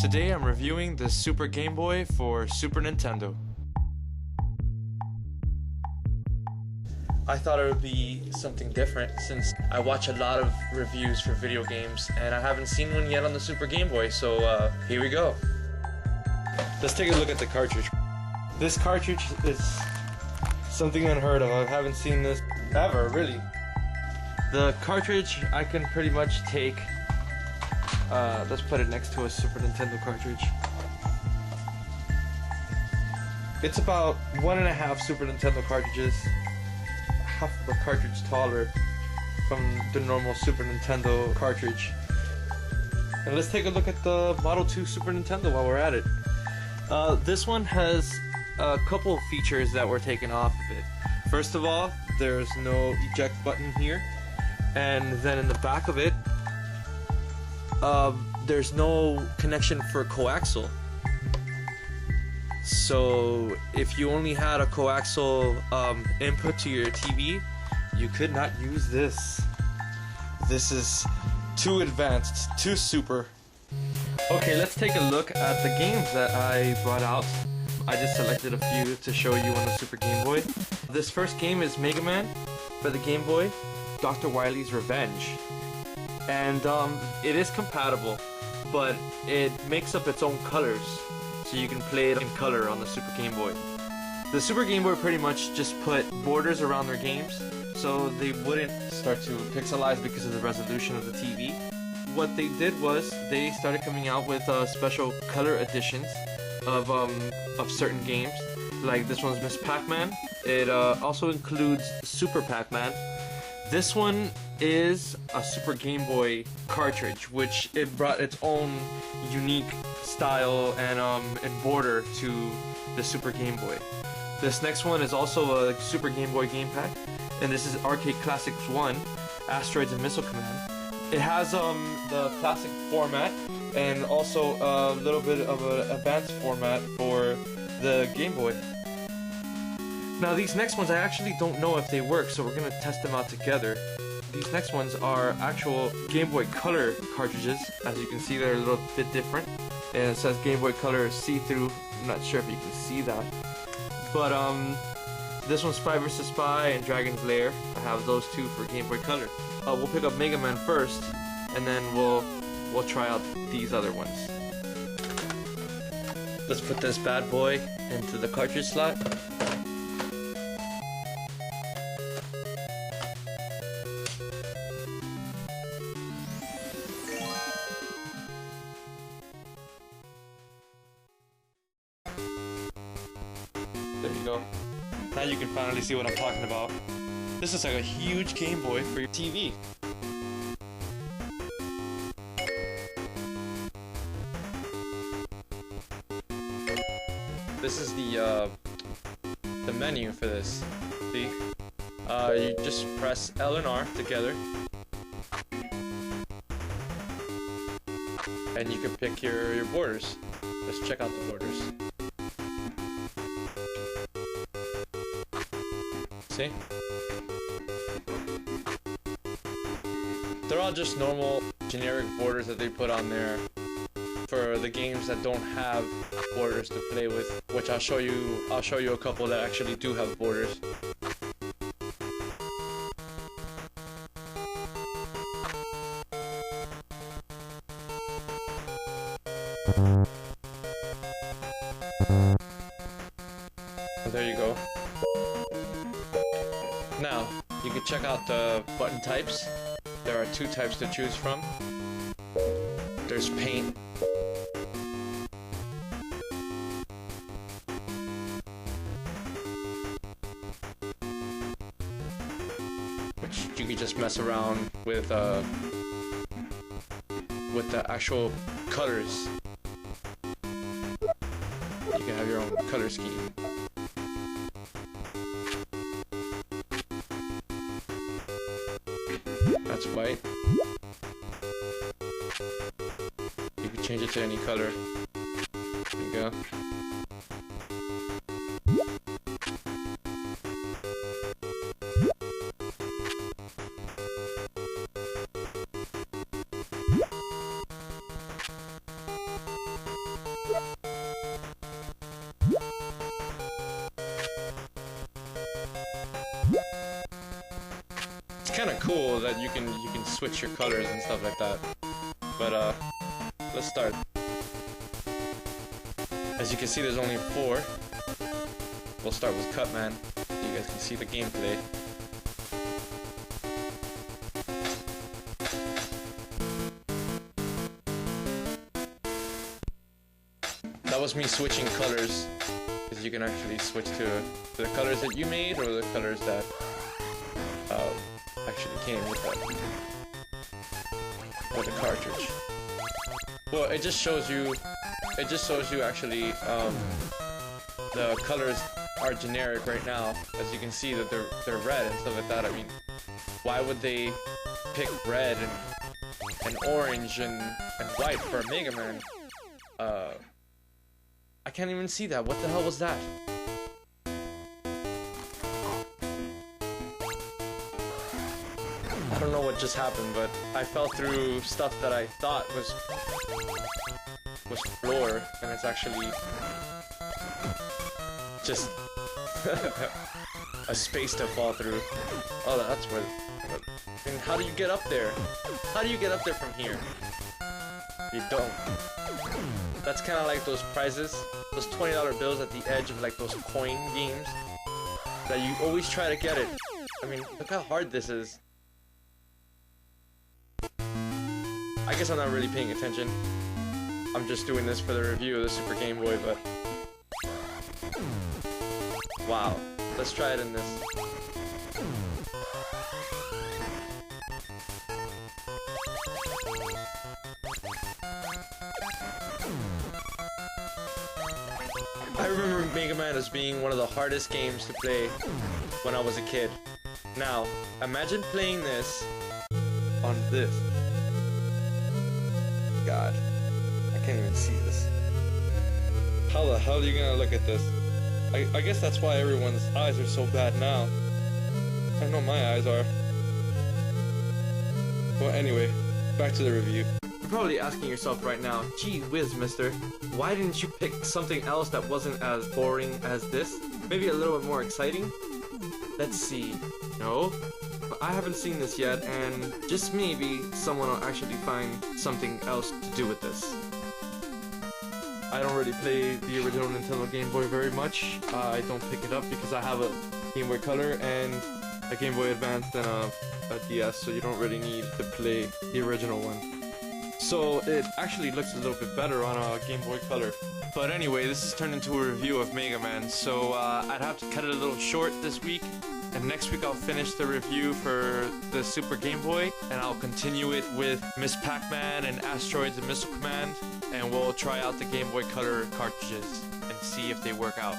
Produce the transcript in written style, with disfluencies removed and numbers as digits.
Today I'm reviewing the Super Game Boy for Super Nintendo. I thought it would be something different since I watch a lot of reviews for video games and I haven't seen one yet on the Super Game Boy, so here we go. Let's take a look at the cartridge. This cartridge is something unheard of. I haven't seen this ever, really. The cartridge I can pretty much take, let's put it next to a Super Nintendo cartridge. It's about 1.5 Super Nintendo cartridges, half of a cartridge taller from the normal Super Nintendo cartridge. And let's take a look at the Model 2 Super Nintendo while we're at it. This one has a couple of features that were taken off of it. First of all, there's no eject button here, and then in the back of it, there's no connection for coaxial. So if you only had a coaxial input to your TV, you could not use this. This is too advanced, too super. Okay, let's take a look at the games that I brought out. I just selected a few to show you on the Super Game Boy. This first game is Mega Man for the Game Boy, Dr. Wily's Revenge. And it is compatible, but it makes up its own colors, so you can play it in color on the Super Game Boy. The Super Game Boy pretty much just put borders around their games, so they wouldn't start to pixelize because of the resolution of the TV. What they did was they started coming out with special color editions of certain games. Like this one's Miss Pac-Man. It also includes Super Pac-Man. This one is a Super Game Boy cartridge, which it brought its own unique style and border to the Super Game Boy. This next one is also a Super Game Boy game pack, and this is Arcade Classics 1, Asteroids and Missile Command. It has the classic format and also a little bit of an advanced format for the Game Boy. Now these next ones I actually don't know if they work, so we're going to test them out together. These next ones are actual Game Boy Color cartridges. As you can see, they're a little bit different. And it says Game Boy Color see-through. I'm not sure if you can see that. But this one's Spy vs. Spy and Dragon's Lair. I have those two for Game Boy Color. We'll pick up Mega Man first, and then we'll try out these other ones. Let's put this bad boy into the cartridge slot. There you go. Now you can finally see what I'm talking about. This is like a huge Game Boy for your TV. This is the menu for this. See? You just press L and R together, and you can pick your borders. Let's check out the borders. See? They're all just normal generic borders that they put on there for the games that don't have borders to play with, which I'll show you a couple that actually do have borders. There you go. Now, you can check out the button types. There are 2 types to choose from. There's paint. Which you can just mess around with the actual colors. You can have your own color scheme. That's white. You can change it to any color. There you go. kind of cool that you can switch your colors and stuff like that. But let's start. As you can see, there's only 4. We'll start with Cutman, so you guys can see the gameplay. That was me switching colors, because you can actually switch to the colors that you made or the colors that actually came with the cartridge. Well, it just shows you actually the colors are generic right now. As you can see that they're red and stuff like that. I mean, why would they pick red and orange and white for a Mega Man? I can't even see that. What the hell was that? I don't know what just happened, but I fell through stuff that I thought was floor, and it's actually just a space to fall through. Oh, that's where. And how do you get up there? How do you get up there from here? You don't. That's kind of like those prizes, those $20 bills at the edge of like those coin games that you always try to get it. I mean, look how hard this is. I guess I'm not really paying attention. I'm just doing this for the review of the Super Game Boy, but wow. Let's try it in this. I remember Mega Man as being one of the hardest games to play when I was a kid. Now, imagine playing this on this. God, I can't even see this. How the hell are you gonna look at this? I guess that's why everyone's eyes are so bad now. I know my eyes are. Well, anyway, back to the review. You're probably asking yourself right now, gee whiz, mister, why didn't you pick something else that wasn't as boring as this? Maybe a little bit more exciting? Let's see. No? But I haven't seen this yet, and just maybe someone will actually find something else to do with this. I don't really play the original Nintendo Game Boy very much. I don't pick it up because I have a Game Boy Color and a Game Boy Advance and a DS, so you don't really need to play the original one. So it actually looks a little bit better on a Game Boy Color. But anyway, this has turned into a review of Mega Man, so I'd have to cut it a little short this week. And next week I'll finish the review for the Super Game Boy, and I'll continue it with Miss Pac-Man and Asteroids and Missile Command, and we'll try out the Game Boy Color cartridges and see if they work out.